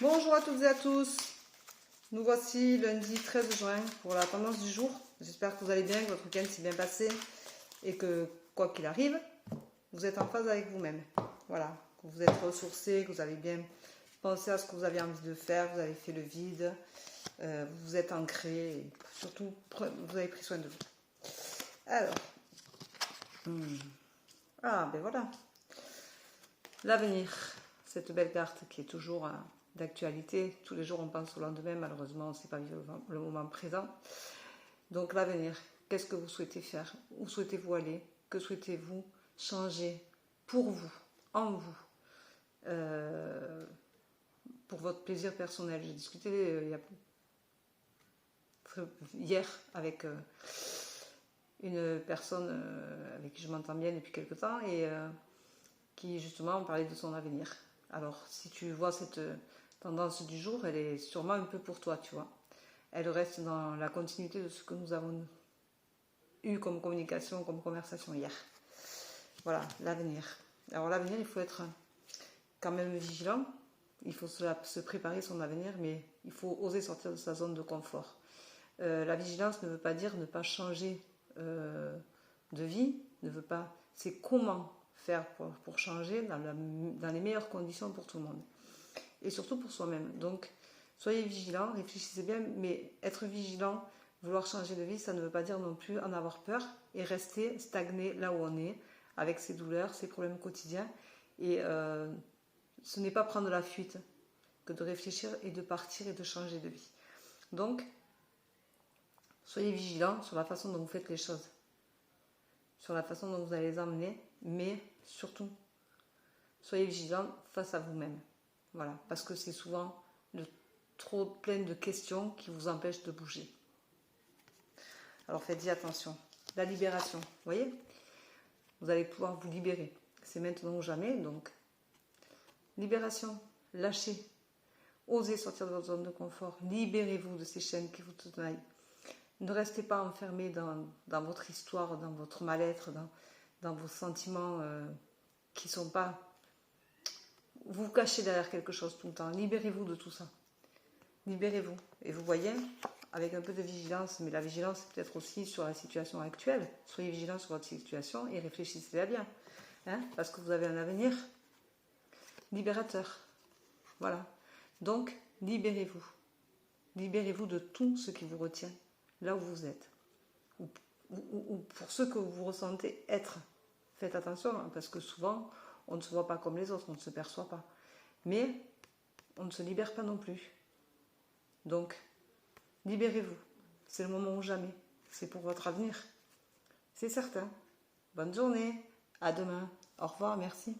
Bonjour à toutes et à tous. Nous voici lundi 13 juin pour la tendance du jour. J'espère que vous allez bien, que votre week-end s'est bien passé et que quoi qu'il arrive, vous êtes en phase avec vous-même. Voilà, que vous êtes ressourcés, que vous avez bien pensé à ce que vous avez envie de faire, vous avez fait le vide, vous vous êtes ancré et surtout vous avez pris soin de vous. Alors, ah ben voilà, l'avenir, cette belle carte qui est toujours d'actualité. Tous les jours on pense au lendemain, malheureusement on ne sait pas vivre le moment présent. Donc l'avenir, qu'est-ce que vous souhaitez faire? Où souhaitez-vous aller? Que souhaitez-vous changer pour vous, en vous, pour votre plaisir personnel? J'ai discuté hier avec une personne avec qui je m'entends bien depuis quelque temps et qui justement parlait de son avenir. Alors si tu vois cette tendance du jour, elle est sûrement un peu pour toi, tu vois. Elle reste dans la continuité de ce que nous avons eu comme communication, comme conversation hier. Voilà, l'avenir. Alors l'avenir, il faut être quand même vigilant. Il faut se préparer son avenir, mais il faut oser sortir de sa zone de confort. La vigilance ne veut pas dire ne pas changer de vie, ne veut pas... C'est comment faire pour changer dans les meilleures conditions pour tout le monde. Et surtout pour soi-même. Donc, soyez vigilants, réfléchissez bien, mais être vigilant, vouloir changer de vie, ça ne veut pas dire non plus en avoir peur et rester stagné là où on est, avec ses douleurs, ses problèmes quotidiens. Et ce n'est pas prendre la fuite que de réfléchir et de partir et de changer de vie. Donc, soyez vigilants sur la façon dont vous faites les choses, sur la façon dont vous allez les emmener, mais surtout, soyez vigilants face à vous-même. Voilà, parce que c'est souvent trop plein de questions qui vous empêchent de bouger. Alors faites-y attention. La libération, vous voyez, vous allez pouvoir vous libérer. C'est maintenant ou jamais, donc libération, lâchez, osez sortir de votre zone de confort, libérez-vous de ces chaînes qui vous tenaillent. Ne restez pas enfermé dans votre histoire, dans votre mal-être, dans vos sentiments qui ne sont pas... Vous vous cachez derrière quelque chose tout le temps. Libérez-vous de tout ça. Libérez-vous. Et vous voyez, avec un peu de vigilance, mais la vigilance c'est peut-être aussi sur la situation actuelle. Soyez vigilants sur votre situation et réfléchissez-la bien. Hein, parce que vous avez un avenir libérateur. Voilà. Donc, libérez-vous. Libérez-vous de tout ce qui vous retient là où vous êtes. Ou pour ce que vous ressentez être. Faites attention, hein, parce que souvent, on ne se voit pas comme les autres, on ne se perçoit pas. Mais on ne se libère pas non plus. Donc, libérez-vous. C'est le moment ou jamais. C'est pour votre avenir. C'est certain. Bonne journée. À demain. Au revoir. Merci.